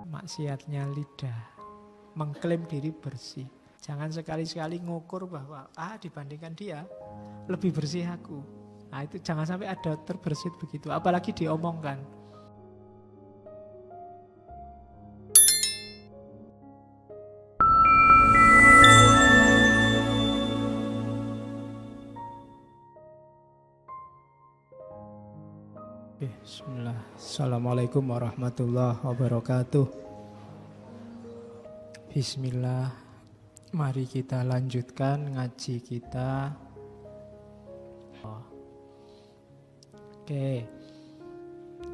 maksiatnya lidah, mengklaim diri bersih. Jangan sekali-sekali ngukur bahwa dibandingkan dia lebih bersih aku. Nah itu jangan sampai ada terbersit begitu, apalagi diomongkan. Bismillah. Assalamualaikum warahmatullahi wabarakatuh. Bismillah. Mari kita lanjutkan ngaji kita. Oke.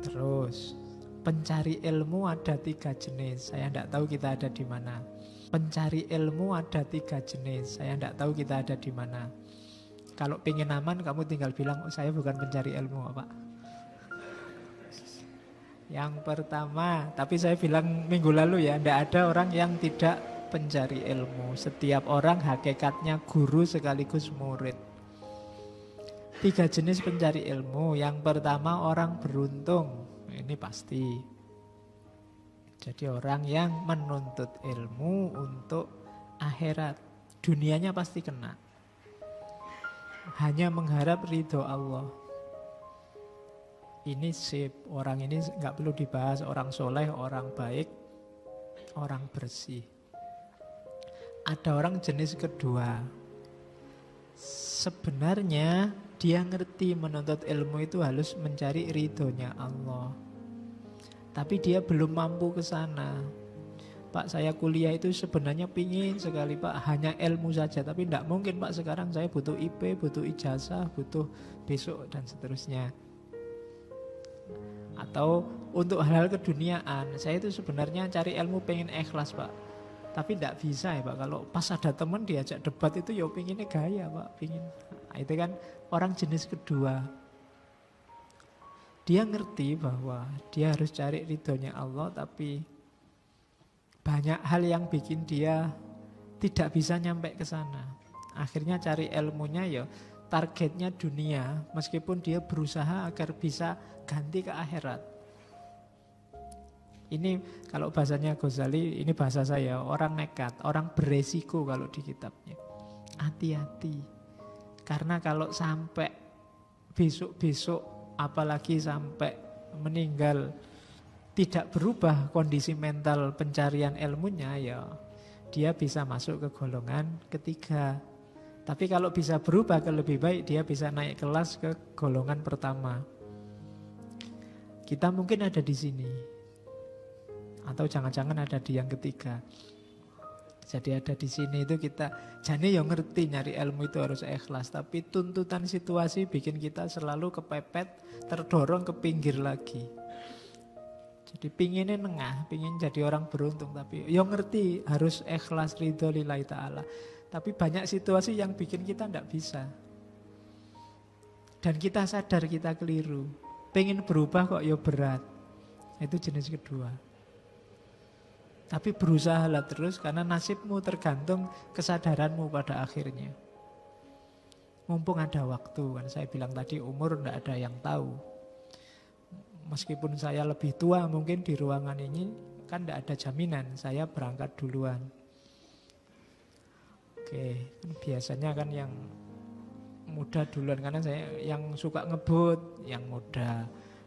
Terus pencari ilmu ada 3 jenis. Saya tidak tahu kita ada di mana. Pencari ilmu ada 3 jenis. Saya tidak tahu kita ada di mana. Kalau pengen aman, kamu tinggal bilang, saya bukan pencari ilmu, Pak. Yang pertama, tapi saya bilang minggu lalu ya, tidak ada orang yang tidak pencari ilmu. Setiap orang hakikatnya guru sekaligus murid. 3 jenis pencari ilmu. Yang pertama orang beruntung. Ini pasti. Jadi orang yang menuntut ilmu untuk akhirat. Dunianya pasti kena. Hanya mengharap ridho Allah. Ini sip, orang ini nggak perlu dibahas, orang soleh, orang baik, orang bersih. Ada orang jenis kedua. Sebenarnya dia ngerti menuntut ilmu itu harus mencari ridhonya Allah. Tapi dia belum mampu ke sana. Pak, saya kuliah itu sebenarnya pingin sekali Pak, hanya ilmu saja. Tapi tidak mungkin Pak, sekarang saya butuh IP, butuh ijazah, butuh besok dan seterusnya. Atau untuk hal-hal keduniaan, saya itu sebenarnya cari ilmu pengen ikhlas Pak. Tapi tidak bisa ya Pak, kalau pas ada teman diajak debat itu ya pengennya gaya Pak, pengen. Nah, itu kan orang jenis kedua. Dia ngerti bahwa dia harus cari ridhonya Allah, tapi banyak hal yang bikin dia tidak bisa nyampe ke sana. Akhirnya cari ilmunya ya targetnya dunia, meskipun dia berusaha agar bisa ganti ke akhirat. Ini kalau bahasanya Ghazali, ini bahasa saya, orang nekat, orang beresiko kalau di kitabnya. Hati-hati. Karena kalau sampai besok-besok, apalagi sampai meninggal, tidak berubah kondisi mental pencarian ilmunya, ya dia bisa masuk ke golongan ketiga. Tapi kalau bisa berubah ke lebih baik, dia bisa naik kelas ke golongan pertama. Kita mungkin ada di sini. Atau jangan-jangan ada di yang ketiga. Jadi ada di sini itu kita, jane yang ngerti nyari ilmu itu harus ikhlas. Tapi tuntutan situasi bikin kita selalu kepepet, terdorong ke pinggir lagi. Jadi pinginnya nengah, pingin jadi orang beruntung. Tapi yang ngerti harus ikhlas ridho lillahi ta'ala. Tapi banyak situasi yang bikin kita tidak bisa. Dan kita sadar kita keliru. Pengen berubah kok ya berat. Itu jenis kedua. Tapi berusahalah terus karena nasibmu tergantung kesadaranmu pada akhirnya. Mumpung ada waktu, kan saya bilang tadi umur tidak ada yang tahu. Meskipun saya lebih tua mungkin di ruangan ini kan tidak ada jaminan saya berangkat duluan. Oke, biasanya kan yang muda duluan karena saya yang suka ngebut, yang muda.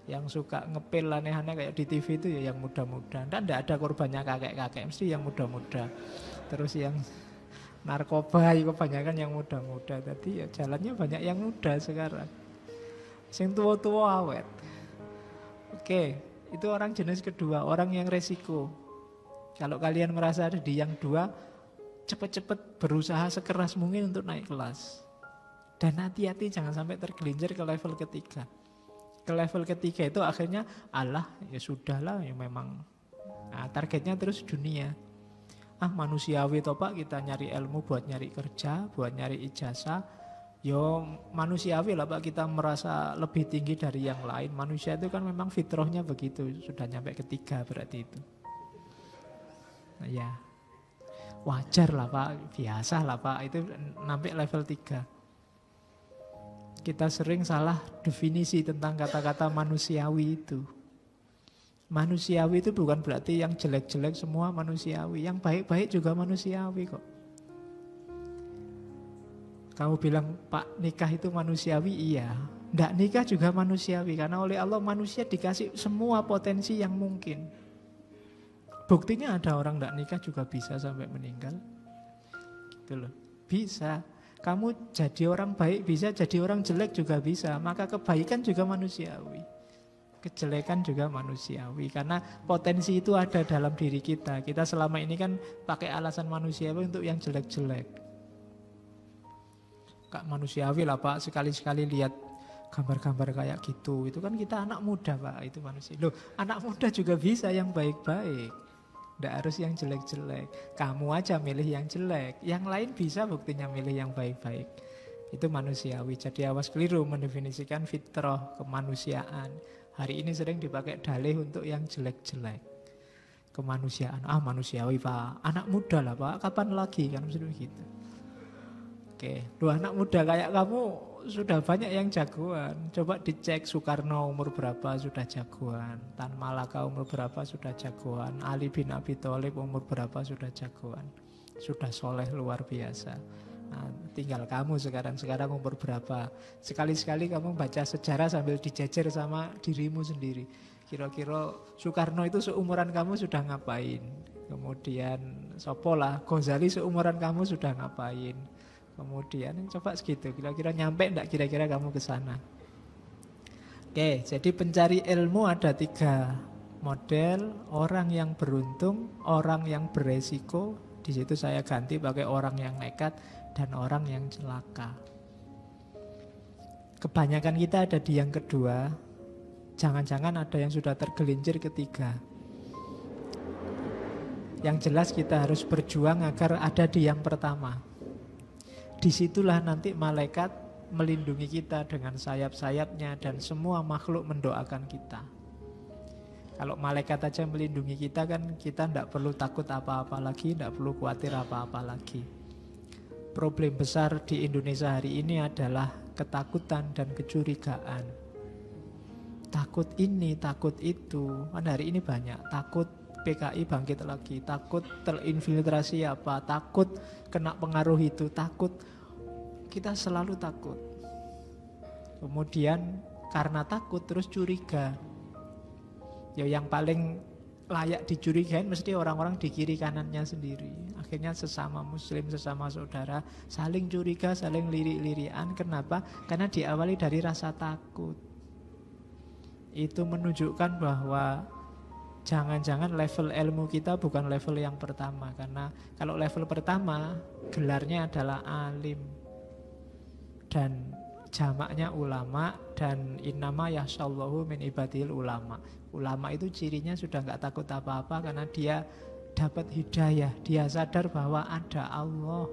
Yang suka ngepil aneh-aneh kayak di TV itu ya yang muda-muda. Dan tidak ada korbannya kakek-kakek, mesti yang muda-muda. Terus yang narkoba itu kebanyakan yang muda-muda. Tadi ya jalannya banyak yang muda sekarang. Yang tua-tua awet. Oke, itu orang jenis kedua, orang yang resiko. Kalau kalian merasa ada di yang dua, cepat-cepat berusaha sekeras mungkin untuk naik kelas. Dan hati-hati jangan sampai tergelincir ke level ketiga. Ke level ketiga itu akhirnya Allah ya sudahlah ya memang. Nah, targetnya terus dunia. Manusiawi toh Pak, kita nyari ilmu buat nyari kerja, buat nyari ijazah. Yo manusiawi lah Pak, kita merasa lebih tinggi dari yang lain. Manusia itu kan memang fitrahnya begitu. Sudah nyampe ketiga berarti itu. Nah, ya wajar lah Pak, biasa lah Pak, itu sampai level 3. Kita sering salah definisi tentang kata-kata manusiawi itu. Manusiawi itu bukan berarti yang jelek-jelek semua manusiawi. Yang baik-baik juga manusiawi kok. Kamu bilang, Pak, nikah itu manusiawi? Iya. Nggak nikah juga manusiawi. Karena oleh Allah manusia dikasih semua potensi yang mungkin. Buktinya ada orang nggak nikah juga bisa sampai meninggal. Gitu loh. Bisa. Kamu jadi orang baik bisa, jadi orang jelek juga bisa. Maka kebaikan juga manusiawi. Kejelekan juga manusiawi. Karena potensi itu ada dalam diri kita. Kita selama ini kan pakai alasan manusiawi untuk yang jelek-jelek. Kak, manusiawi lah Pak, sekali-sekali lihat gambar-gambar kayak gitu. Itu kan kita anak muda Pak, itu manusia. Loh, anak muda juga bisa yang baik-baik. Nggak harus yang jelek-jelek. Kamu aja milih yang jelek. Yang lain bisa buktinya milih yang baik-baik. Itu manusiawi. Jadi awas keliru mendefinisikan fitrah, kemanusiaan. Hari ini sering dipakai dalih untuk yang jelek-jelek. Kemanusiaan. Ah, manusiawi Pak. Anak muda lah Pak. Kapan lagi? Kan mesti begitu. Oke. Dua anak muda kayak kamu sudah banyak yang jagoan. Coba dicek Soekarno umur berapa sudah jagoan. Tan Malaka umur berapa sudah jagoan. Ali bin Abi Thalib umur berapa sudah jagoan. Sudah soleh luar biasa. Nah, tinggal kamu sekarang umur berapa. Sekali-sekali kamu baca sejarah sambil dijejer sama dirimu sendiri. Kira-kira Soekarno itu seumuran kamu sudah ngapain. Kemudian Sopolah, Ghazali seumuran kamu sudah ngapain. Kemudian coba segitu, kira-kira nyampe enggak kira-kira kamu ke sana. Oke, jadi pencari ilmu ada 3 model. Orang yang beruntung, orang yang beresiko. Di situ saya ganti pakai orang yang nekat dan orang yang celaka. Kebanyakan kita ada di yang kedua. Jangan-jangan ada yang sudah tergelincir ketiga. Yang jelas kita harus berjuang agar ada di yang pertama. Disitulah nanti malaikat melindungi kita dengan sayap-sayapnya dan semua makhluk mendoakan kita. Kalau malaikat aja melindungi kita kan kita tidak perlu takut apa-apa lagi, tidak perlu khawatir apa-apa lagi. Problem besar di Indonesia hari ini adalah ketakutan dan kecurigaan. Takut ini, takut itu. Kan hari ini banyak. Takut PKI bangkit lagi, takut terinfiltrasi apa, takut kena pengaruh itu, takut. Kita selalu takut. Kemudian karena takut terus curiga. Ya yang paling layak dicurigain mesti orang-orang di kiri kanannya sendiri. Akhirnya sesama muslim, sesama saudara saling curiga, saling lirik-lirikan. Kenapa? Karena diawali dari rasa takut. Itu menunjukkan bahwa jangan-jangan level ilmu kita bukan level yang pertama. Karena kalau level pertama gelarnya adalah alim dan jamaknya ulama, dan innama yahsyallahu min ibadil ulama. Ulama itu cirinya sudah gak takut apa-apa karena dia dapat hidayah. Dia sadar bahwa ada Allah.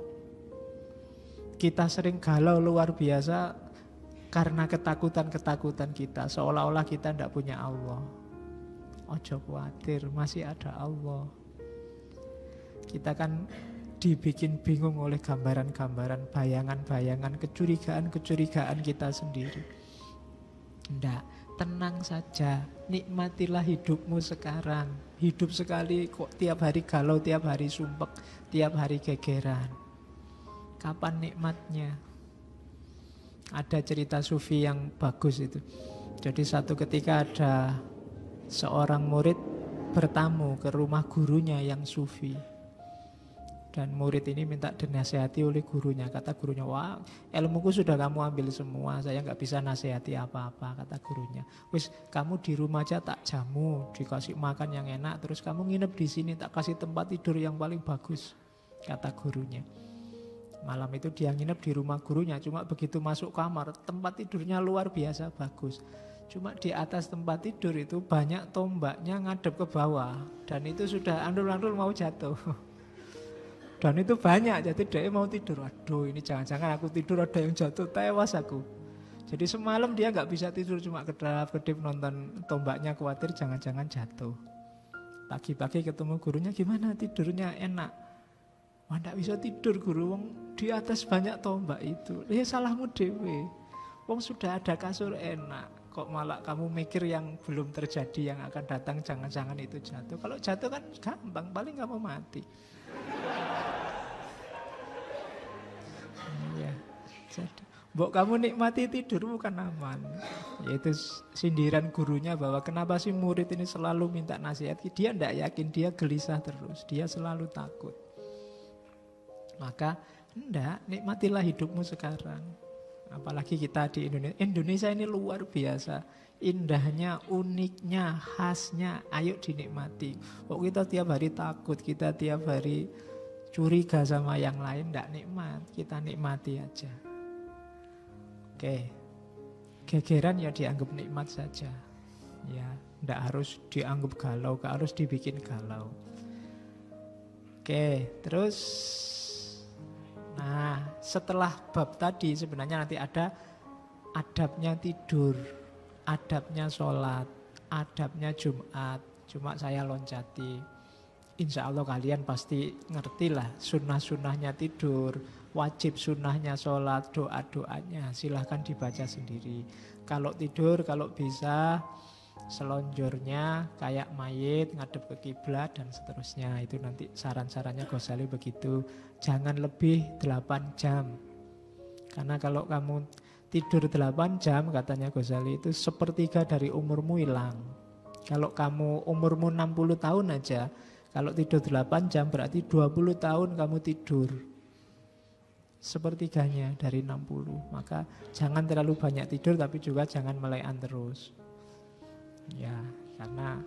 Kita sering galau luar biasa karena ketakutan-ketakutan kita, seolah-olah kita tidak punya Allah. Ojo khawatir, masih ada Allah. Kita kan dibikin bingung oleh gambaran-gambaran, bayangan-bayangan, kecurigaan-kecurigaan kita sendiri. Ndak, tenang saja, nikmatilah hidupmu sekarang. Hidup sekali kok tiap hari galau, tiap hari sumpek, tiap hari gegeran. Kapan nikmatnya? Ada cerita sufi yang bagus itu. Jadi satu ketika ada seorang murid bertamu ke rumah gurunya yang sufi. Dan murid ini minta dinasehati oleh gurunya. Kata gurunya, wah ilmuku sudah kamu ambil semua, saya gak bisa nasihati apa-apa. Kata gurunya, wis kamu di rumah aja tak jamu, dikasih makan yang enak, terus kamu nginep di sini, tak kasih tempat tidur yang paling bagus. Kata gurunya. Malam itu dia nginep di rumah gurunya. Cuma begitu masuk kamar, tempat tidurnya luar biasa bagus. Cuma di atas tempat tidur itu banyak tombaknya ngadep ke bawah. Dan itu sudah andul-andul mau jatuh. Dan itu banyak, jadi dia mau tidur. Aduh, ini jangan-jangan aku tidur ada yang jatuh, tewas aku. Jadi semalam dia gak bisa tidur, cuma kedap-kedip nonton tombaknya, khawatir jangan-jangan jatuh. Pagi-pagi ketemu gurunya, gimana tidurnya enak? Wah, gak bisa tidur guru, wong di atas banyak tombak itu. Ya salahmu dewe. Wong sudah ada kasur enak, kok malah kamu mikir yang belum terjadi, yang akan datang, jangan-jangan itu jatuh. Kalau jatuh kan gampang, paling kamu mati. Ya, jadi mbok kamu nikmati tidur bukan aman. Yaitu sindiran gurunya bahwa kenapa sih murid ini selalu minta nasihat. Dia tidak yakin, dia gelisah terus, dia selalu takut. Maka enggak, nikmatilah hidupmu sekarang. Apalagi kita di Indonesia. Indonesia ini luar biasa. Indahnya, uniknya, khasnya. Ayo dinikmati. Kok kita tiap hari takut, kita tiap hari curiga sama yang lain, enggak nikmat. Kita nikmati aja. Oke. Gegeran ya dianggap nikmat saja. Ya, enggak harus dianggap galau, enggak harus dibikin galau. Oke, terus nah, setelah bab tadi sebenarnya nanti ada adabnya tidur, adabnya sholat, adabnya Jumat. Cuma saya loncati. Insya Allah kalian pasti ngerti lah sunnah-sunnahnya tidur, wajib sunnahnya sholat, doa-doanya. Silahkan dibaca sendiri. Kalau tidur, kalau bisa selonjornya kayak mayit, ngadep ke kiblat dan seterusnya. Itu nanti saran-sarannya Ghazali begitu. Jangan lebih 8 jam. Karena kalau kamu tidur 8 jam katanya Ghazali itu sepertiga dari umurmu hilang. Kalau kamu umurmu 60 tahun aja, kalau tidur 8 jam berarti 20 tahun kamu tidur. Sepertiganya dari 60. Maka jangan terlalu banyak tidur tapi juga jangan melekan terus. Ya, karena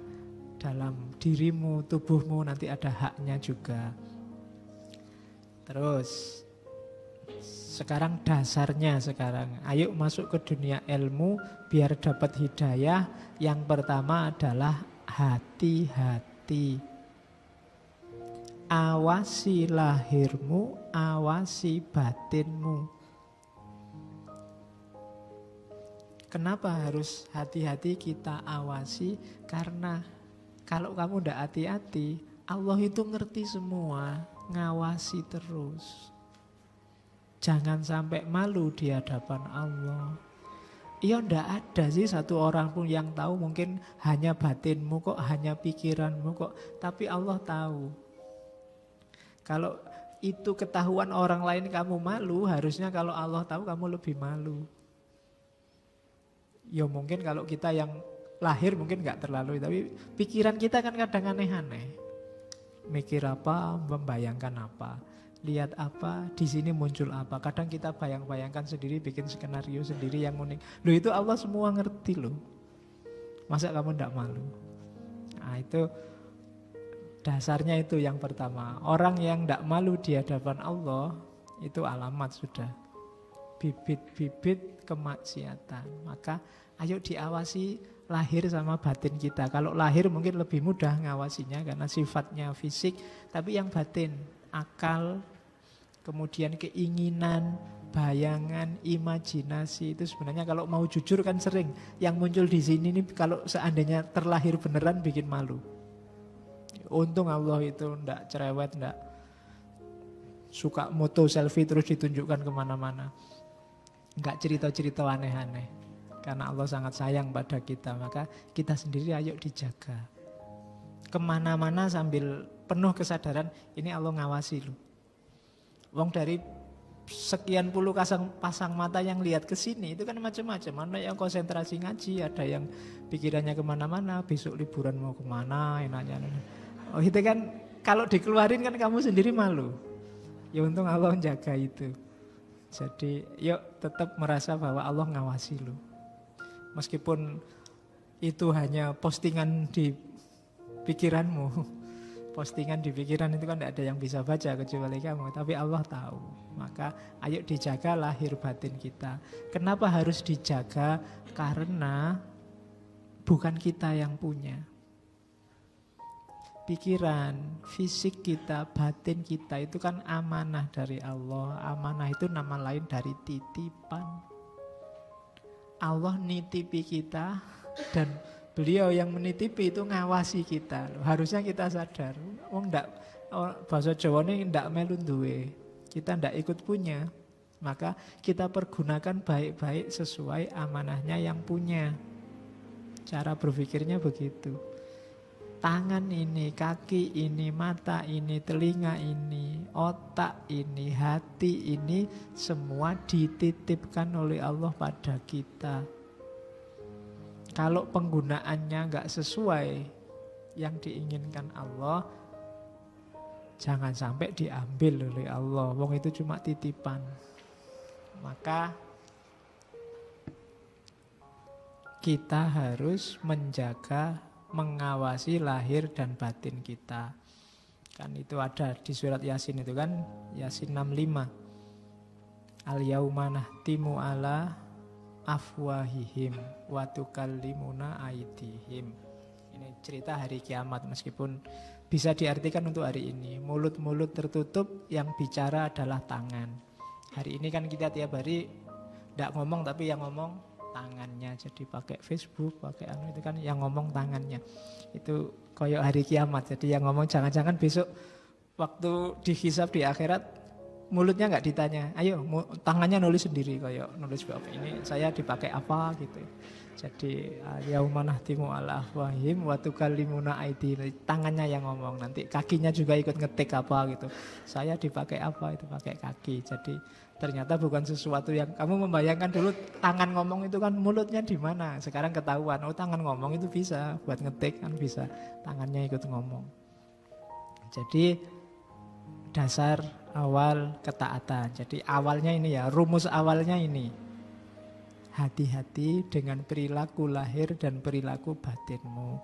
dalam dirimu, tubuhmu nanti ada haknya juga. Terus sekarang dasarnya sekarang, ayo masuk ke dunia ilmu biar dapat hidayah. Yang pertama adalah hati-hati. Awasi lahirmu, awasi batinmu. Kenapa harus hati-hati kita awasi? Karena kalau kamu tidak hati-hati, Allah itu ngerti semua, ngawasi terus. Jangan sampai malu di hadapan Allah. Iya, tidak ada sih satu orang pun yang tahu, mungkin hanya batinmu kok, hanya pikiranmu kok. Tapi Allah tahu. Kalau itu ketahuan orang lain kamu malu, harusnya kalau Allah tahu kamu lebih malu. Ya mungkin kalau kita yang lahir mungkin gak terlalu, tapi pikiran kita kan kadang aneh-aneh. Mikir apa, membayangkan apa, lihat apa, di sini muncul apa. Kadang kita bayang-bayangkan sendiri, bikin skenario sendiri yang unik. Loh itu Allah semua ngerti loh. Masa kamu gak malu? Nah itu dasarnya itu yang pertama. Orang yang gak malu di hadapan Allah, itu alamat sudah. Bibit-bibit kemaksiatan. Maka ayo diawasi lahir sama batin kita. Kalau lahir mungkin lebih mudah ngawasinya karena sifatnya fisik. Tapi yang batin, akal, kemudian keinginan, bayangan, imajinasi, itu sebenarnya kalau mau jujur kan sering yang muncul di sini nih, kalau seandainya terlahir beneran bikin malu. Untung Allah itu ndak cerewet, ndak suka moto selfie terus ditunjukkan kemana-mana. Enggak cerita-cerita aneh-aneh. Karena Allah sangat sayang pada kita. Maka kita sendiri ayo dijaga. Kemana-mana sambil penuh kesadaran, ini Allah ngawasi lu. Wong dari sekian puluh pasang mata yang lihat ke sini, itu kan macam-macam. Ada yang konsentrasi ngaji, ada yang pikirannya kemana-mana, besok liburan mau kemana, enaknya. Oh itu kan, kalau dikeluarin kan kamu sendiri malu. Ya untung Allah menjaga itu. Jadi yuk tetap merasa bahwa Allah ngawasi lu. Meskipun itu hanya postingan di pikiranmu. Postingan di pikiran itu kan tidak ada yang bisa baca kecuali kamu. Tapi Allah tahu. Maka ayo dijaga lahir batin kita. Kenapa harus dijaga? Karena bukan kita yang punya. Pikiran, fisik kita, batin kita itu kan amanah dari Allah. Amanah itu nama lain dari titipan. Allah nitipi kita dan beliau yang menitipi itu ngawasi kita. Harusnya kita sadar. Bahasa Jawa ini ndak melu duwe. Kita ndak ikut punya. Maka kita pergunakan baik-baik sesuai amanahnya yang punya. Cara berpikirnya begitu. Tangan ini, kaki ini, mata ini, telinga ini, otak ini, hati ini, semua dititipkan oleh Allah pada kita. Kalau penggunaannya nggak sesuai yang diinginkan Allah, jangan sampai diambil oleh Allah. Wong itu cuma titipan. Maka kita harus menjaga, mengawasi lahir dan batin kita. Kan itu ada di surat Yasin itu kan, Yasin 65. Al-yauma nahtimu ala afwahihim wa tukallimuna aydihim. Ini cerita hari kiamat, meskipun bisa diartikan untuk hari ini. Mulut-mulut tertutup, yang bicara adalah tangan. Hari ini kan kita tiap hari tidak ngomong, tapi yang ngomong tangannya. Jadi pakai Facebook, pakai itu kan yang ngomong tangannya. Itu koyok hari kiamat. Jadi yang ngomong jangan-jangan besok waktu dihisab di akhirat mulutnya nggak ditanya. Ayo tangannya nulis sendiri, koyok nulis apa ini saya dipakai apa gitu. Jadi yauma nahtimu ala afwahim wa tukallimuna aydihim. Tangannya yang ngomong, nanti kakinya juga ikut ngetik apa gitu. Saya dipakai apa, itu pakai kaki. Jadi ternyata bukan sesuatu yang kamu membayangkan dulu tangan ngomong itu kan mulutnya di mana. Sekarang ketahuan, oh tangan ngomong itu bisa buat ngetik kan bisa, tangannya ikut ngomong. Jadi dasar awal ketaatan. Jadi awalnya ini ya, rumus awalnya ini. Hati-hati dengan perilaku lahir dan perilaku batinmu.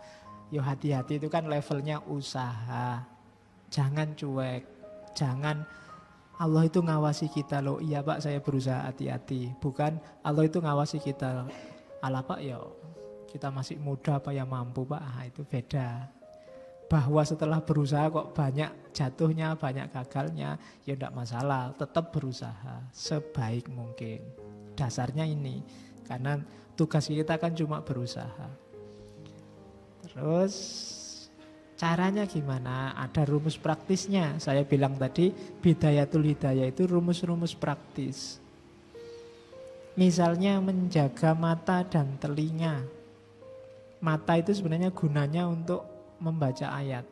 Yo hati-hati itu kan levelnya usaha. Jangan cuek, jangan Allah itu ngawasi kita loh. Iya Pak, saya berusaha hati-hati. Bukan Allah itu ngawasi kita. Alah Pak, ya kita masih muda apa ya mampu Pak. Itu beda. Bahwa setelah berusaha kok banyak jatuhnya, banyak gagalnya, ya enggak masalah. Tetap berusaha sebaik mungkin. Dasarnya ini. Karena tugas kita kan cuma berusaha. Terus caranya gimana? Ada rumus praktisnya. Saya bilang tadi bidayatul hidayah itu rumus-rumus praktis. Misalnya menjaga mata dan telinga. Mata itu sebenarnya gunanya untuk membaca ayat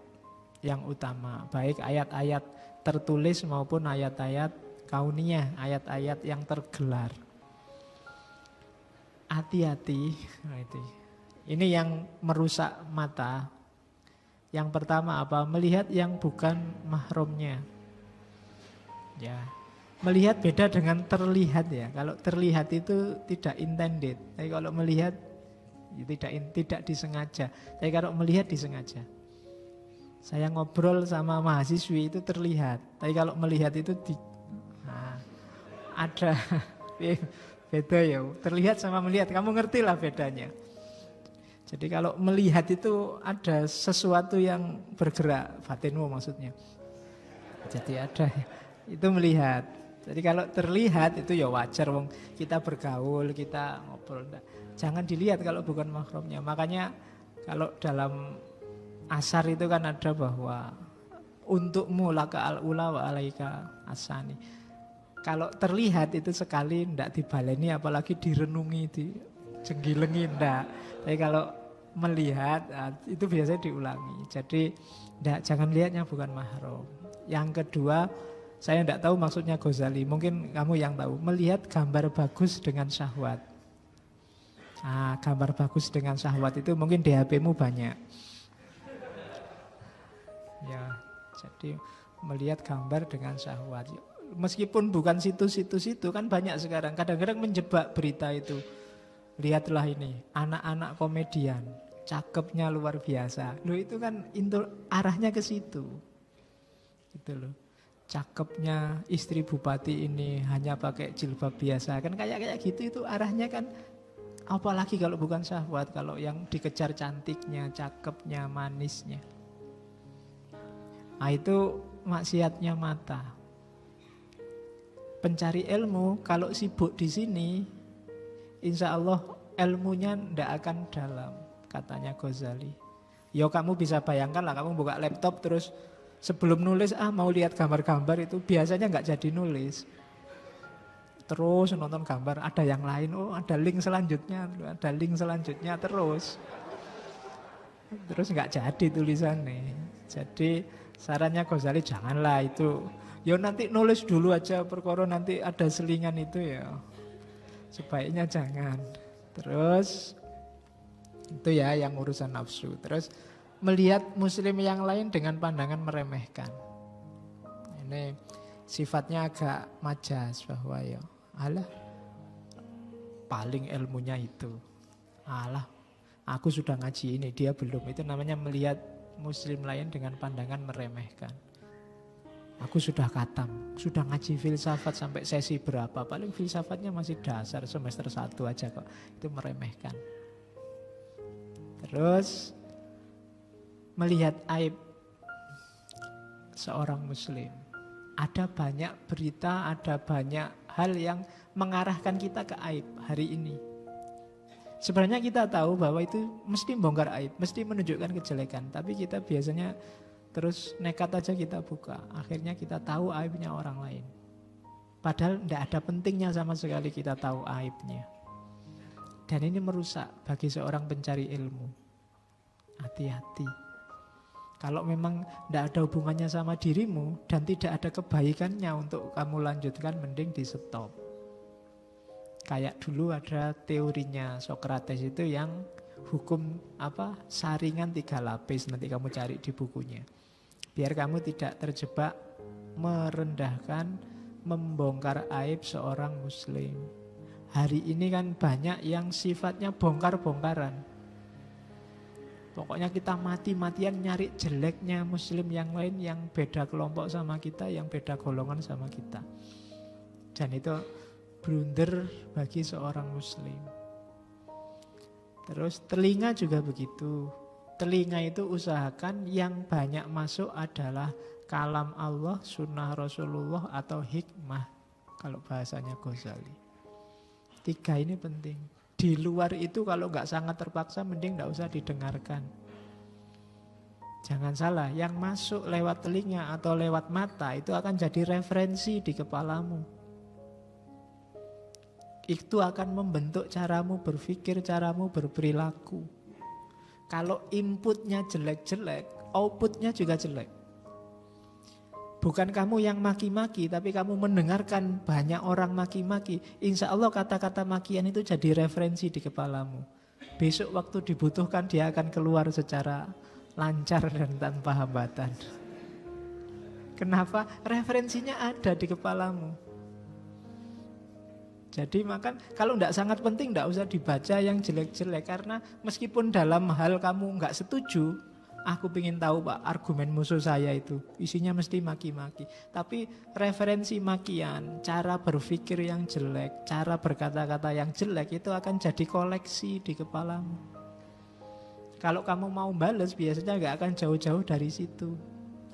yang utama. Baik ayat-ayat tertulis maupun ayat-ayat kauniyah, ayat-ayat yang tergelar. Hati-hati. Ini yang merusak mata. Yang pertama apa? Melihat yang bukan mahramnya. Ya. Melihat beda dengan terlihat ya. Kalau terlihat itu tidak intended. Tapi kalau melihat ya tidak disengaja. Tapi kalau melihat disengaja. Saya ngobrol sama mahasiswi itu terlihat. Tapi kalau melihat itu ada beda ya. Terlihat sama melihat. Kamu ngerti lah bedanya. Jadi kalau melihat itu ada sesuatu yang bergerak, batinmu maksudnya. Jadi ada, itu melihat. Jadi kalau terlihat itu ya wajar, wong kita bergaul, kita ngobrol. Jangan dilihat kalau bukan mahramnya. Makanya kalau dalam asar itu kan ada bahwa untukmu laka al-ula wa alaika asani. Kalau terlihat itu sekali ndak dibaleni, apalagi direnungi, dijenggilengi ndak. Tapi kalau melihat itu biasanya diulangi. Jadi jangan lihatnya bukan mahram. Yang kedua, saya tidak tahu maksudnya Ghazali. Mungkin kamu yang tahu. Melihat gambar bagus dengan syahwat. Gambar bagus dengan syahwat itu mungkin di HP-mu banyak. Ya, jadi melihat gambar dengan syahwat. Meskipun bukan situs-situs itu kan banyak sekarang. Kadang-kadang menjebak berita itu. Lihatlah ini, anak-anak komedian, cakepnya luar biasa. Loh itu kan arahnya ke situ. Gitu loh. Cakepnya istri bupati ini hanya pakai jilbab biasa. Kan kayak gitu itu arahnya kan. Apalagi kalau bukan syahwat, kalau yang dikejar cantiknya, cakepnya, manisnya. Itu maksiatnya mata. Pencari ilmu kalau sibuk di sini, insya Allah ilmunya tidak akan dalam, katanya Ghazali. Ya kamu bisa bayangkan lah, kamu buka laptop terus sebelum nulis mau lihat gambar-gambar itu biasanya nggak jadi nulis. terus nonton gambar, ada yang lain, oh ada link selanjutnya, terus nggak jadi tulisannya. Jadi sarannya Ghazali janganlah itu. Ya nanti nulis dulu aja perkara nanti ada selingan itu ya. Sebaiknya jangan. Terus itu ya yang urusan nafsu. Terus melihat muslim yang lain dengan pandangan meremehkan. Ini sifatnya agak majas bahwa ya alah paling ilmunya itu. Alah aku sudah ngaji ini, dia belum. Itu namanya melihat muslim lain dengan pandangan meremehkan. Aku sudah khatam, sudah ngaji filsafat sampai sesi berapa. Paling filsafatnya masih dasar semester 1 aja kok. Itu meremehkan. Terus melihat aib seorang muslim. Ada banyak berita, ada banyak hal yang mengarahkan kita ke aib hari ini. Sebenarnya kita tahu bahwa itu mesti bongkar aib, mesti menunjukkan kejelekan. Tapi kita biasanya terus nekat aja kita buka. Akhirnya kita tahu aibnya orang lain. Padahal tidak ada pentingnya sama sekali kita tahu aibnya. Dan ini merusak bagi seorang pencari ilmu. Hati-hati. Kalau memang tidak ada hubungannya sama dirimu dan tidak ada kebaikannya untuk kamu lanjutkan, mending di stop. Kayak dulu ada teorinya Socrates itu yang hukum saringan 3 lapis, nanti kamu cari di bukunya. Biar kamu tidak terjebak merendahkan, membongkar aib seorang muslim. Hari ini kan banyak yang sifatnya bongkar-bongkaran. Pokoknya kita mati-matian nyari jeleknya muslim yang lain yang beda kelompok sama kita, yang beda golongan sama kita. Dan itu blunder bagi seorang muslim. Terus telinga juga begitu. Telinga itu usahakan yang banyak masuk adalah kalam Allah, sunnah Rasulullah atau hikmah. Kalau bahasanya Ghazali. 3 ini penting. Di luar itu kalau nggak sangat terpaksa mending nggak usah didengarkan. Jangan salah, yang masuk lewat telinga atau lewat mata itu akan jadi referensi di kepalamu. Itu akan membentuk caramu berpikir, caramu berperilaku. Kalau inputnya jelek-jelek, outputnya juga jelek. Bukan kamu yang maki-maki, tapi kamu mendengarkan banyak orang maki-maki. Insya Allah kata-kata makian itu jadi referensi di kepalamu. Besok waktu dibutuhkan dia akan keluar secara lancar dan tanpa hambatan. Kenapa? Referensinya ada di kepalamu. Jadi maka kalau tidak sangat penting tidak usah dibaca yang jelek-jelek. Karena meskipun dalam hal kamu nggak setuju, aku ingin tahu Pak, argumen musuh saya itu isinya mesti maki-maki. Tapi referensi makian, cara berpikir yang jelek, cara berkata-kata yang jelek itu akan jadi koleksi di kepalamu. Kalau kamu mau bales biasanya nggak akan jauh-jauh dari situ.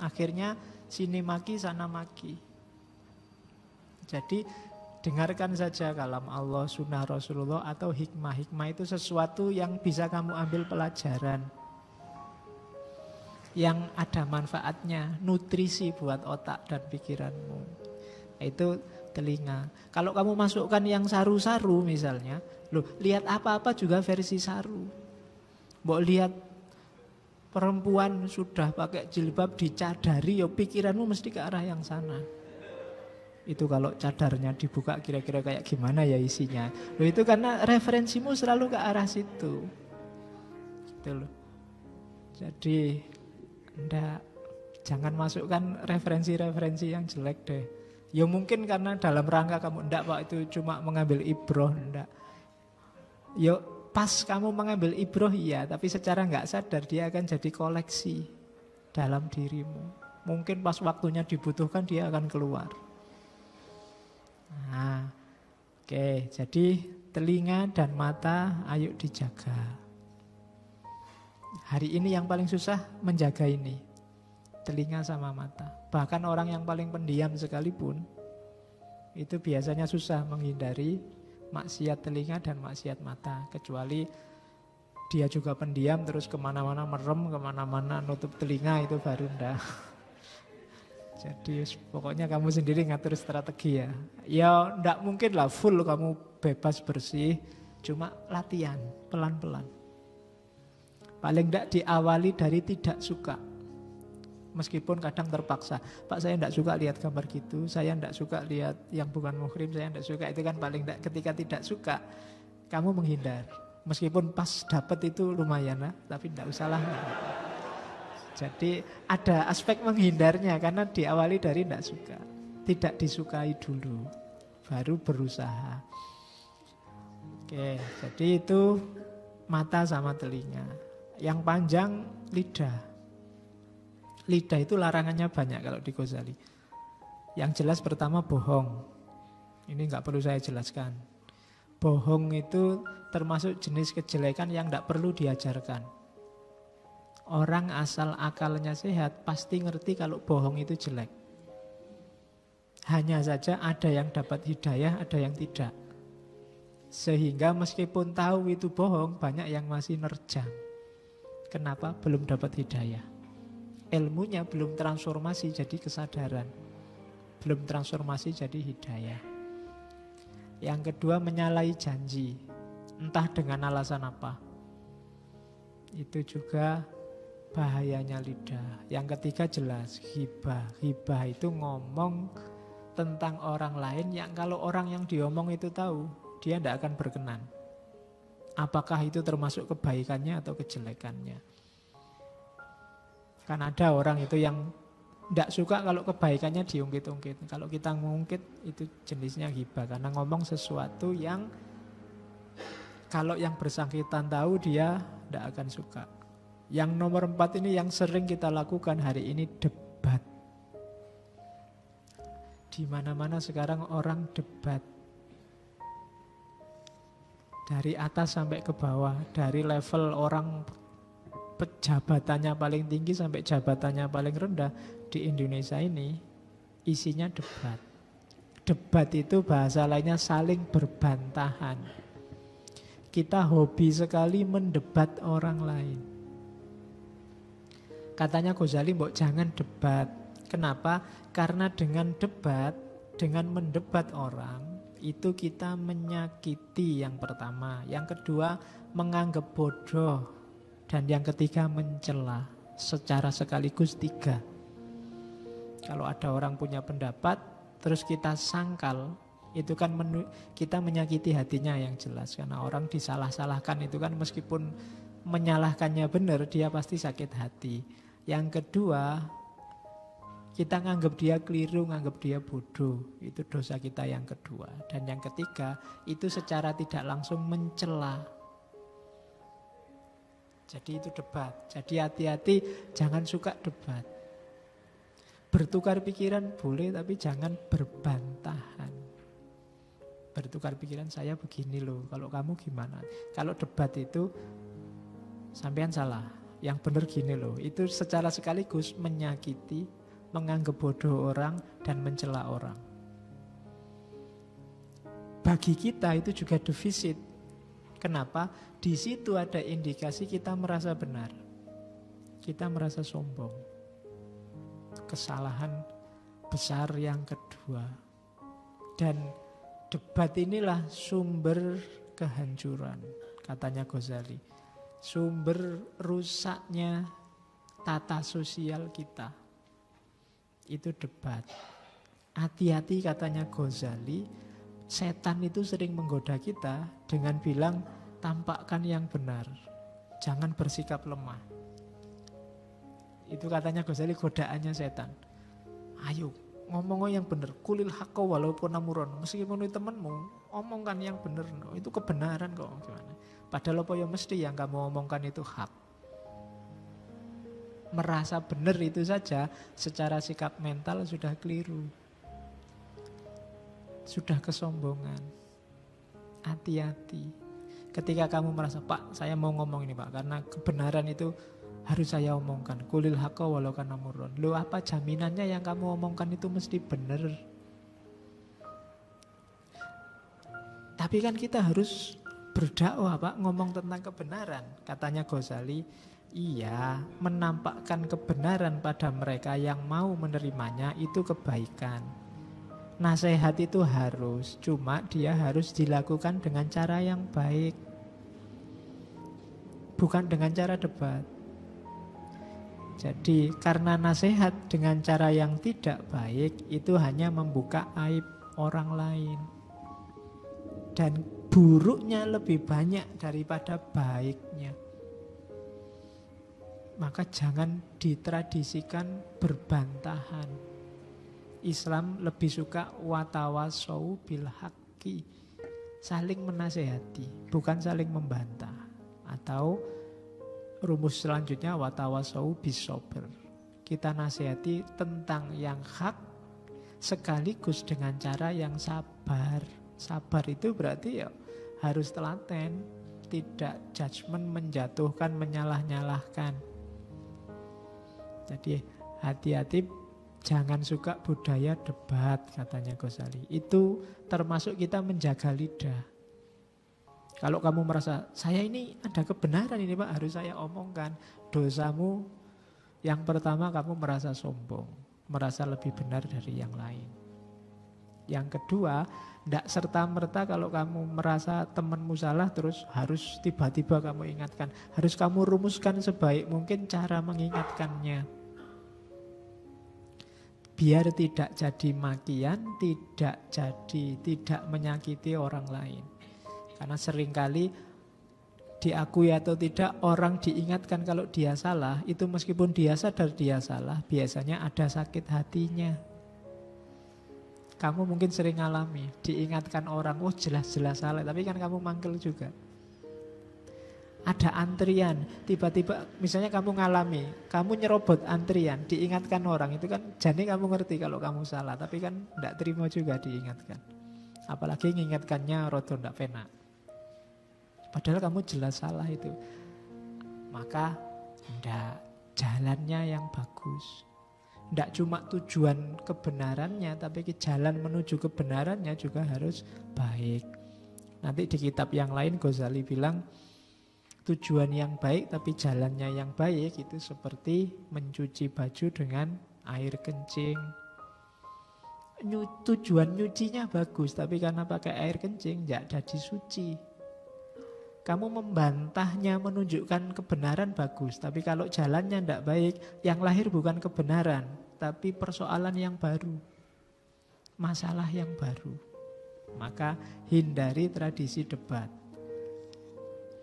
Akhirnya sini maki, sana maki. Jadi dengarkan saja kalam Allah, sunnah Rasulullah atau hikmah. Hikmah itu sesuatu yang bisa kamu ambil pelajaran, yang ada manfaatnya, nutrisi buat otak dan pikiranmu. Itu telinga. Kalau kamu masukkan yang saru-saru misalnya, lihat apa-apa juga versi saru. Mbok lihat perempuan sudah pakai jilbab dicadari, ya pikiranmu mesti ke arah yang sana. Itu kalau cadarnya dibuka kira-kira kayak gimana ya isinya. Itu karena referensimu selalu ke arah situ. Gitu loh. Jadi jangan masukkan referensi-referensi yang jelek deh. Ya mungkin karena dalam rangka kamu Pak itu cuma mengambil ibroh, Ya pas kamu mengambil ibroh iya, tapi secara nggak sadar dia akan jadi koleksi dalam dirimu. Mungkin pas waktunya dibutuhkan dia akan keluar. Nah, oke, jadi telinga dan mata ayo dijaga. Hari ini yang paling susah menjaga ini, telinga sama mata. Bahkan orang yang paling pendiam sekalipun itu biasanya susah menghindari maksiat telinga dan maksiat mata. Kecuali dia juga pendiam terus kemana-mana merem, kemana-mana nutup telinga, itu baru ndak. Jadi pokoknya kamu sendiri ngatur strategi ya. Ya ndak mungkin lah full kamu bebas bersih, cuma latihan pelan-pelan. Paling ndak diawali dari tidak suka. Meskipun kadang terpaksa. Pak saya ndak suka lihat gambar gitu, saya ndak suka lihat yang bukan muhrim, saya ndak suka. Itu kan paling ndak ketika tidak suka, kamu menghindar. Meskipun pas dapat itu lumayan lah, tapi ndak usahlah. Jadi ada aspek menghindarnya karena diawali dari tidak suka. Tidak disukai dulu, baru berusaha. Oke, jadi itu mata sama telinga. Yang panjang lidah. Lidah itu larangannya banyak kalau di Ghazali. Yang jelas pertama bohong. Ini nggak perlu saya jelaskan. Bohong itu termasuk jenis kejelekan yang tidak perlu diajarkan. Orang asal akalnya sehat pasti ngerti kalau bohong itu jelek. Hanya saja ada yang dapat hidayah, ada yang tidak. Sehingga meskipun tahu itu bohong, banyak yang masih nerjang. Kenapa? Belum dapat hidayah. Ilmunya belum transformasi jadi kesadaran. Belum transformasi jadi hidayah. Yang kedua menyalahi janji. Entah dengan alasan apa. Itu juga bahayanya lidah. Yang ketiga jelas ghibah. Ghibah itu ngomong tentang orang lain yang kalau orang yang diomong itu tahu, dia tidak akan berkenan. Apakah itu termasuk kebaikannya atau kejelekannya? Kan ada orang itu yang tidak suka kalau kebaikannya diungkit-ungkit. Kalau kita ngungkit itu jenisnya ghibah. Karena ngomong sesuatu yang kalau yang bersangkutan tahu dia tidak akan suka. Yang nomor 4 ini yang sering kita lakukan hari ini debat. Di mana-mana sekarang orang debat. Dari atas sampai ke bawah, dari level orang jabatannya paling tinggi sampai jabatannya paling rendah di Indonesia ini isinya debat. Debat itu bahasa lainnya saling berbantahan. Kita hobi sekali mendebat orang lain. Katanya Ghazali, mbok jangan debat. Kenapa? Karena dengan debat, dengan mendebat orang, itu kita menyakiti yang pertama. Yang kedua, menganggap bodoh. Dan yang ketiga, mencela. Secara sekaligus 3. Kalau ada orang punya pendapat, terus kita sangkal, itu kan kita menyakiti hatinya yang jelas. Karena orang disalah-salahkan itu kan meskipun menyalahkannya benar, dia pasti sakit hati. Yang kedua, kita nganggap dia keliru, nganggap dia bodoh. Itu dosa kita yang kedua. Dan yang ketiga, itu secara tidak langsung mencela. Jadi itu debat. Jadi hati-hati, jangan suka debat. Bertukar pikiran boleh, tapi jangan berbantahan. Bertukar pikiran, saya begini loh, kalau kamu gimana? Kalau debat itu, sampean salah. Yang benar gini loh, itu secara sekaligus menyakiti, menganggap bodoh orang, dan mencela orang. Bagi kita itu juga defisit. Kenapa? Di situ ada indikasi kita merasa benar. Kita merasa sombong. Kesalahan besar yang kedua. Dan debat inilah sumber kehancuran, katanya Ghazali. Sumber rusaknya tata sosial kita. Itu debat. Hati-hati katanya Ghazali, setan itu sering menggoda kita dengan bilang tampakkan yang benar, jangan bersikap lemah. Itu katanya Ghazali godaannya setan. Ayo ngomong yang benar, kulil haqqa walaupun amuron. Meskipun itu temanmu, omongkan yang benar, itu kebenaran kok. Gimana? Padahal apa ya mesti yang kamu omongkan itu hak. Merasa benar itu saja secara sikap mental sudah keliru. Sudah kesombongan. Hati-hati. Ketika kamu merasa, Pak saya mau ngomong ini Pak, karena kebenaran itu harus saya omongkan. Kulil haqqa walau kana murran. Loh, apa jaminannya yang kamu omongkan itu mesti benar? Tapi kan kita harus berdakwah Pak, ngomong tentang kebenaran. Katanya Ghazali, Iya, menampakkan kebenaran pada mereka yang mau menerimanya itu kebaikan. Nasihat itu harus, cuma dia harus dilakukan dengan cara yang baik, bukan dengan cara debat. Jadi karena nasihat dengan cara yang tidak baik itu hanya membuka aib orang lain. Dan buruknya lebih banyak daripada baiknya. Maka jangan ditradisikan berbantahan. Islam lebih suka watawasau bil haqqi, saling menasehati, bukan saling membantah. Atau rumus selanjutnya watawasau bis sabr. Kita nasihati tentang yang hak sekaligus dengan cara yang sabar. Sabar itu berarti ya harus telaten, tidak judgement, menjatuhkan, menyalah-nyalahkan. Jadi hati-hati, jangan suka budaya debat, katanya Ghazali. Itu termasuk kita menjaga lidah. Kalau kamu merasa, saya ini ada kebenaran ini Pak, harus saya omongkan. Dosamu yang pertama, kamu merasa sombong, merasa lebih benar dari yang lain. Yang kedua, tidak serta-merta kalau kamu merasa temanmu salah terus harus tiba-tiba kamu ingatkan. Harus kamu rumuskan sebaik mungkin cara mengingatkannya. Biar tidak jadi makian, tidak menyakiti orang lain. Karena seringkali diakui atau tidak, orang diingatkan kalau dia salah, itu meskipun dia sadar dia salah, biasanya ada sakit hatinya. Kamu mungkin sering alami, diingatkan orang, oh jelas-jelas salah, tapi kan kamu mangkel juga. Ada antrian, tiba-tiba misalnya kamu ngalami, kamu nyerobot antrian, diingatkan orang, itu kan jadi kamu ngerti kalau kamu salah, tapi kan tidak terima juga diingatkan. Apalagi mengingatkannya rodo tidak penak. Padahal kamu jelas salah itu. Maka tidak, jalannya yang bagus. Tidak cuma tujuan kebenarannya, tapi jalan menuju kebenarannya juga harus baik. Nanti di kitab yang lain Ghazali bilang, tujuan yang baik tapi jalannya yang baik itu seperti mencuci baju dengan air kencing. Tujuan nyucinya bagus, tapi karena pakai air kencing tidak jadi suci. Kamu membantahnya menunjukkan kebenaran bagus, tapi kalau jalannya tidak baik, yang lahir bukan kebenaran, tapi persoalan yang baru, masalah yang baru. Maka hindari tradisi debat.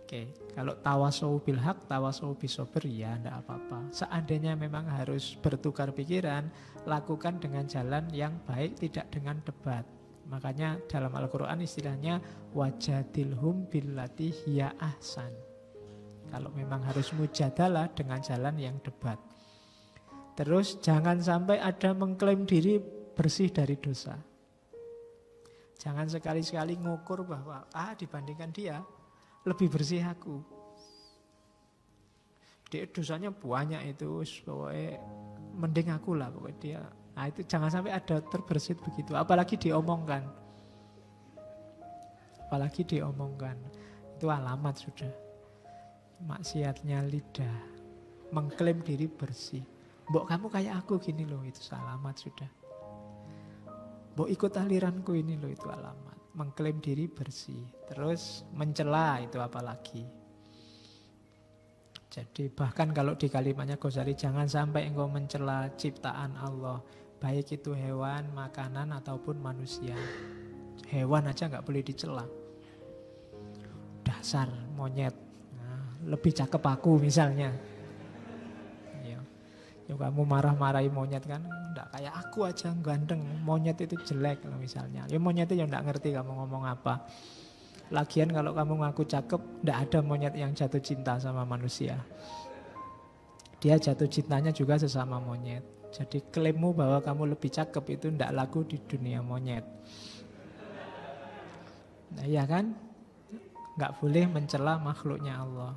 Oke, kalau tawasau bil haq, tawasau bis sabr, ya tidak apa-apa. Seandainya memang harus bertukar pikiran, lakukan dengan jalan yang baik, tidak dengan debat. Makanya dalam Al-Quran istilahnya wajadilhum billati hiya ahsan. Kalau memang harus mujadalah dengan jalan yang debat. Terus jangan sampai ada mengklaim diri bersih dari dosa. Jangan sekali-sekali ngukur bahwa dibandingkan dia lebih bersih aku. Dia dosanya banyak itu, pokoknya mending aku lah pokoknya dia. Nah itu jangan sampai ada terbersit begitu. Apalagi diomongkan. Itu alamat sudah. Maksiatnya lidah. Mengklaim diri bersih. Mbok kamu kayak aku gini loh, itu alamat sudah. Mbok ikut aliranku ini loh, itu alamat. Mengklaim diri bersih. Terus mencela itu apalagi. Jadi bahkan kalau di kalimatnya Ghazali, jangan sampai engkau mencela ciptaan Allah. Baik itu hewan, makanan, ataupun manusia. Hewan aja gak boleh dicela. Dasar monyet, lebih cakep aku misalnya. Ya kamu marah-marahi monyet kan, nggak kayak aku aja ganteng, monyet itu jelek misalnya. Ya monyet itu nggak ngerti kamu ngomong apa. Lagian kalau kamu ngaku cakep, nggak ada monyet yang jatuh cinta sama manusia. Dia jatuh cintanya juga sesama monyet. Jadi klaimmu bahwa kamu lebih cakep itu nggak laku di dunia monyet. Nah iya kan, nggak boleh mencela makhluknya Allah.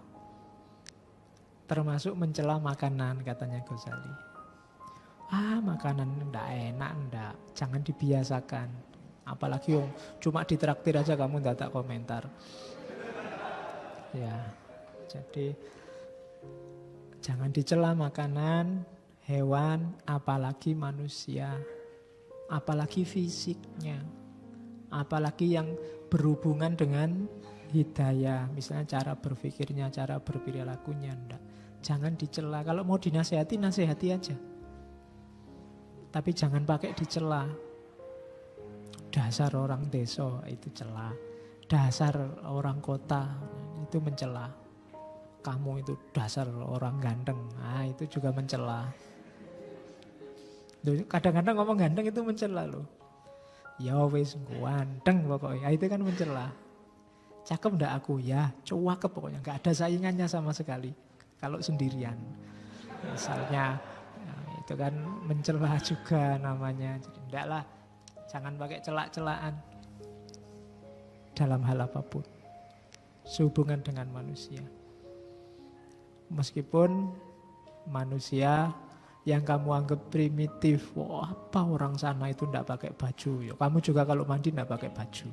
Termasuk mencela makanan, katanya Ghazali. Makanan enggak enak, enggak. Jangan dibiasakan. Apalagi cuma ditraktir aja kamu enggak tak komentar. Ya, jadi Jangan dicela makanan, hewan, apalagi manusia. Apalagi fisiknya. Apalagi yang berhubungan dengan hidayah. Misalnya cara berpikirnya, cara berperilakunya. Enggak. Jangan dicela. Kalau mau dinasehati, nasehati aja. Tapi jangan pakai dicela. Dasar orang desa itu cela. Dasar orang kota itu mencela. Kamu itu dasar orang ganteng. Nah, itu juga mencela. Kadang-kadang ngomong ganteng itu mencela loh. Ya wis ganteng pokoknya. Itu kan mencela. Cakep ndak aku? Ya, cakep pokoknya. Enggak ada saingannya sama sekali. Kalau sendirian. Misalnya itu kan mencela juga namanya. Jadi enggak lah. Jangan pakai celak-celaan dalam hal apapun. Sehubungan dengan manusia. Meskipun manusia yang kamu anggap primitif, wah apa orang sana itu enggak pakai baju. Ya, kamu juga kalau mandi enggak pakai baju.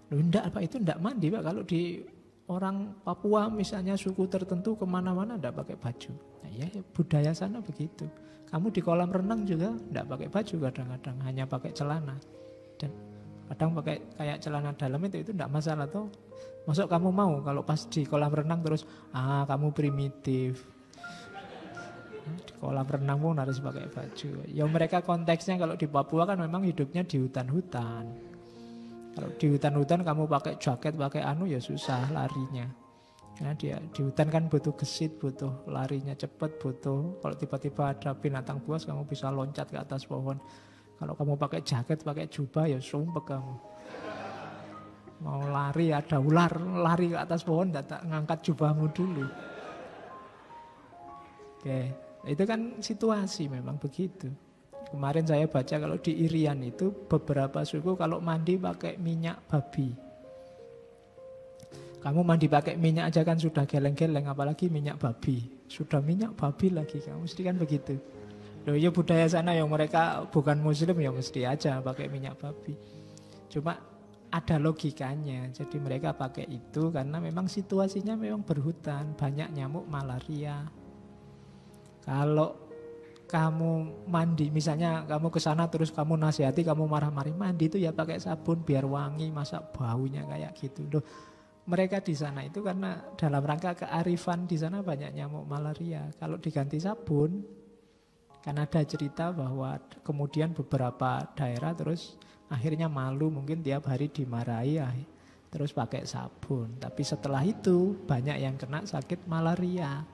Loh enggak, apa itu enggak mandi Pak. Kalau di orang Papua misalnya suku tertentu kemana-mana enggak pakai baju. Nah, ya budaya sana begitu. Kamu di kolam renang juga enggak pakai baju kadang-kadang, hanya pakai celana. Dan kadang pakai kayak celana dalam itu enggak masalah toh. Masuk kamu mau kalau pas di kolam renang terus kamu primitif. Di kolam renang pun harus pakai baju. Ya mereka konteksnya kalau di Papua kan memang hidupnya di hutan-hutan. Kalau di hutan-hutan kamu pakai jaket, pakai ya susah larinya. Karena dia di hutan kan butuh gesit, butuh larinya cepat, butuh kalau tiba-tiba ada binatang buas kamu bisa loncat ke atas pohon. Kalau kamu pakai jaket, pakai jubah ya sumpek kamu. Mau lari ada ular, lari ke atas pohon, ngangkat jubahmu dulu. Oke, itu kan situasi memang begitu. Kemarin saya baca kalau di Irian itu beberapa suku kalau mandi pakai minyak babi. Kamu mandi pakai minyak aja kan sudah geleng-geleng, apalagi minyak babi. Sudah minyak babi lagi, kamu mesti kan begitu. Loh ya budaya sana yang mereka bukan muslim ya mesti aja pakai minyak babi. Cuma ada logikanya, jadi mereka pakai itu karena memang situasinya memang berhutan, banyak nyamuk malaria. Kalau kamu mandi, misalnya kamu ke sana terus kamu nasihati, kamu marah-marah, mandi itu ya pakai sabun biar wangi, masa baunya kayak gitu. Loh, mereka di sana itu karena dalam rangka kearifan di sana banyak nyamuk malaria. Kalau diganti sabun, kan ada cerita bahwa kemudian beberapa daerah terus akhirnya malu, mungkin tiap hari dimarahi terus pakai sabun. Tapi setelah itu banyak yang kena sakit malaria.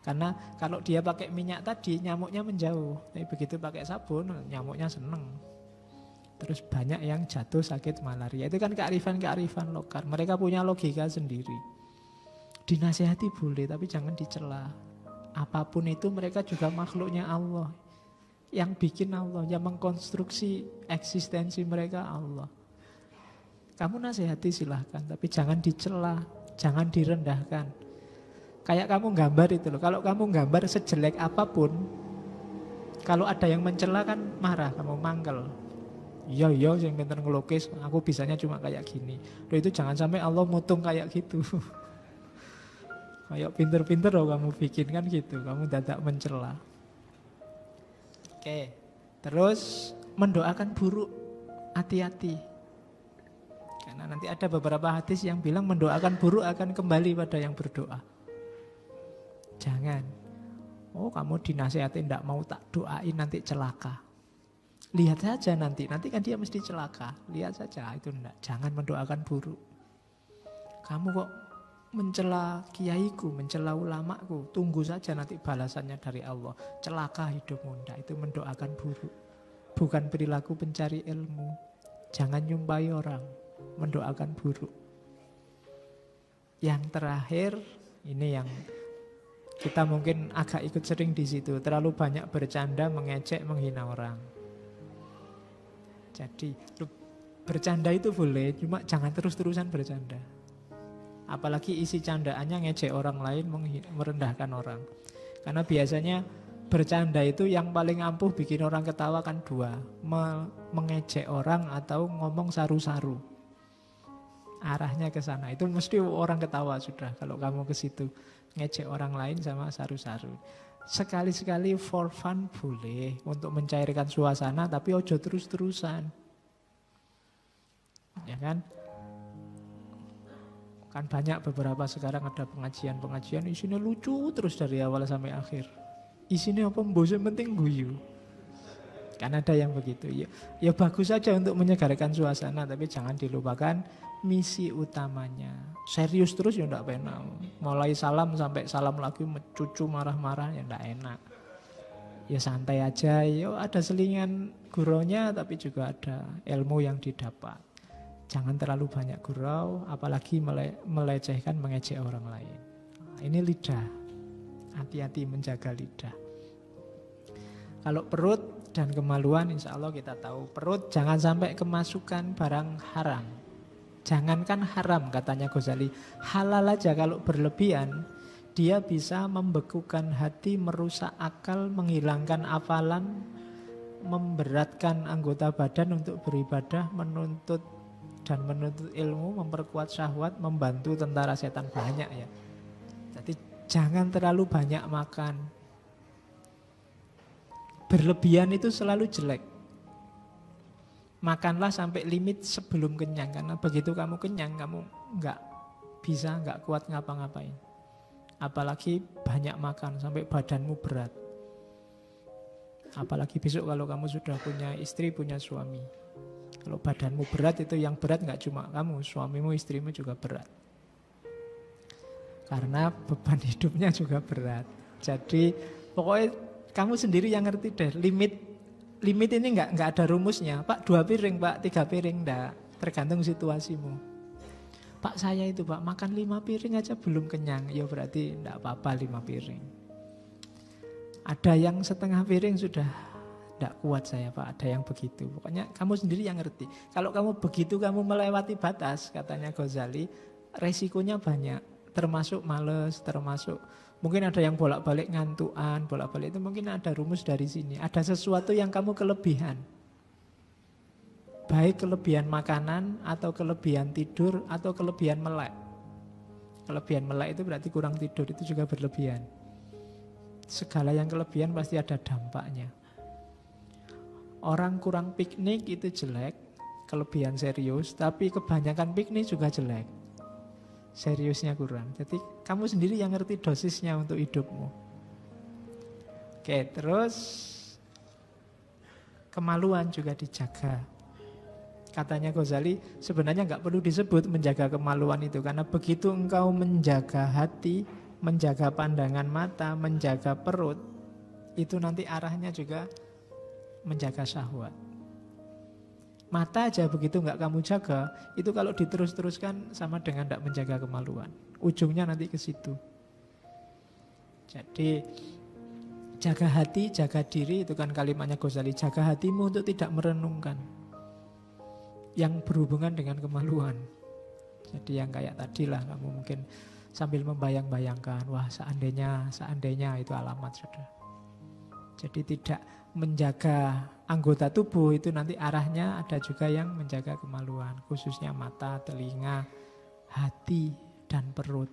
Karena kalau dia pakai minyak tadi nyamuknya menjauh. Tapi begitu pakai sabun nyamuknya seneng. Terus banyak yang jatuh sakit malaria. Itu kan kearifan-kearifan lokal. Mereka punya logika sendiri. Dinasihati boleh tapi jangan dicela. Apapun itu mereka juga makhluknya Allah. Yang bikin Allah, yang mengkonstruksi eksistensi mereka Allah. Kamu nasihati silahkan, tapi jangan dicela, jangan direndahkan. Kayak kamu gambar itu loh, kalau kamu gambar sejelek apapun, kalau ada yang mencela kan marah, kamu mangkel. Iya, yang pintar ngelukis, aku bisanya cuma kayak gini. Loh itu jangan sampai Allah mutung kayak gitu. Kayak pinter-pinter loh kamu bikin kan gitu, kamu dadak mencela. Oke, terus mendoakan buruk, hati-hati. Karena nanti ada beberapa hadis yang bilang mendoakan buruk akan kembali pada yang berdoa. Jangan. Oh kamu dinasihati tidak mau tak doain nanti celaka. Lihat saja nanti kan dia mesti celaka. Lihat saja itu enggak. Jangan mendoakan buruk. Kamu kok mencela kiaiku, mencela ulamaku, tunggu saja nanti balasannya dari Allah. Celaka hidupmu, enggak, itu mendoakan buruk. Bukan perilaku pencari ilmu. Jangan nyumpai orang, mendoakan buruk. Yang terakhir, ini yang kita mungkin agak ikut sering di situ, terlalu banyak bercanda, mengejek, menghina orang. Jadi, bercanda itu boleh, cuma jangan terus-terusan bercanda. Apalagi isi candaannya ngejek orang lain, merendahkan orang. Karena biasanya bercanda itu yang paling ampuh bikin orang ketawa kan dua. Mengejek orang atau ngomong saru-saru. Arahnya ke sana. Itu mesti orang ketawa sudah kalau kamu ke situ. Ngejek orang lain sama saru-saru. Sekali-sekali for fun boleh untuk mencairkan suasana, tapi ojo terus-terusan. Ya kan? Kan banyak beberapa sekarang ada pengajian-pengajian isinya lucu terus dari awal sampai akhir. Isinya apa? Mbok penting guyu. Kan ada yang begitu. Ya bagus saja untuk menyegarkan suasana, tapi jangan dilupakan misi utamanya. Serius terus ya enggak enak. Mulai salam sampai salam lagi cucu marah-marah ya enggak enak. Ya santai aja, ya ada selingan gurunya tapi juga ada ilmu yang didapat. Jangan terlalu banyak gurau, apalagi melecehkan, mengejek orang lain. Ini lidah. Hati-hati menjaga lidah. Kalau perut dan kemaluan, insya Allah kita tahu. Perut jangan sampai kemasukan barang haram. Jangankan haram, katanya Ghazali, halal aja kalau berlebihan, dia bisa membekukan hati, merusak akal, menghilangkan hafalan, memberatkan anggota badan untuk beribadah, menuntut ilmu, memperkuat syahwat, membantu tentara setan, banyak ya. Jadi jangan terlalu banyak makan. Berlebihan itu selalu jelek. Makanlah sampai limit sebelum kenyang, karena begitu kamu kenyang, kamu nggak kuat ngapa-ngapain. Apalagi banyak makan sampai badanmu berat. Apalagi besok kalau kamu sudah punya istri, punya suami. Kalau badanmu berat, itu yang berat nggak cuma kamu, suamimu, istrimu juga berat. Karena beban hidupnya juga berat. Jadi pokoknya kamu sendiri yang ngerti deh, limit ini nggak ada rumusnya. Pak 2 piring, Pak 3 piring, enggak. Tergantung situasimu. Pak saya itu Pak makan 5 piring aja belum kenyang. Ya berarti enggak apa-apa 5 piring. Ada yang setengah piring sudah enggak kuat saya Pak. Ada yang begitu. Pokoknya kamu sendiri yang ngerti. Kalau kamu begitu, kamu melewati batas, katanya Ghazali, resikonya banyak. Termasuk males, termasuk mungkin ada yang bolak-balik ngantuan, bolak-balik itu mungkin ada rumus dari sini. Ada sesuatu yang kamu kelebihan. Baik kelebihan makanan, atau kelebihan tidur, atau kelebihan melek. Kelebihan melek itu berarti kurang tidur, itu juga berlebihan. Segala yang kelebihan pasti ada dampaknya. Orang kurang piknik itu jelek, kelebihan serius, tapi kebanyakan piknik juga jelek. Seriusnya kurang. Jadi kamu sendiri yang ngerti dosisnya untuk hidupmu. Oke, terus kemaluan juga dijaga. Katanya Ghazali, sebenarnya nggak perlu disebut menjaga kemaluan itu, karena begitu engkau menjaga hati, menjaga pandangan mata, menjaga perut, itu nanti arahnya juga menjaga syahwat. Mata aja begitu nggak kamu jaga, itu kalau diterus-teruskan sama dengan tidak menjaga kemaluan. Ujungnya nanti ke situ. Jadi jaga hati, jaga diri, itu kan kalimatnya Ghazali. Jaga hatimu untuk tidak merenungkan yang berhubungan dengan kemaluan. Jadi yang kayak tadi lah, kamu mungkin sambil membayang-bayangkan, wah seandainya itu alamat sudah. Jadi tidak menjaga anggota tubuh, itu nanti arahnya ada juga yang menjaga kemaluan, khususnya mata, telinga, hati, dan perut.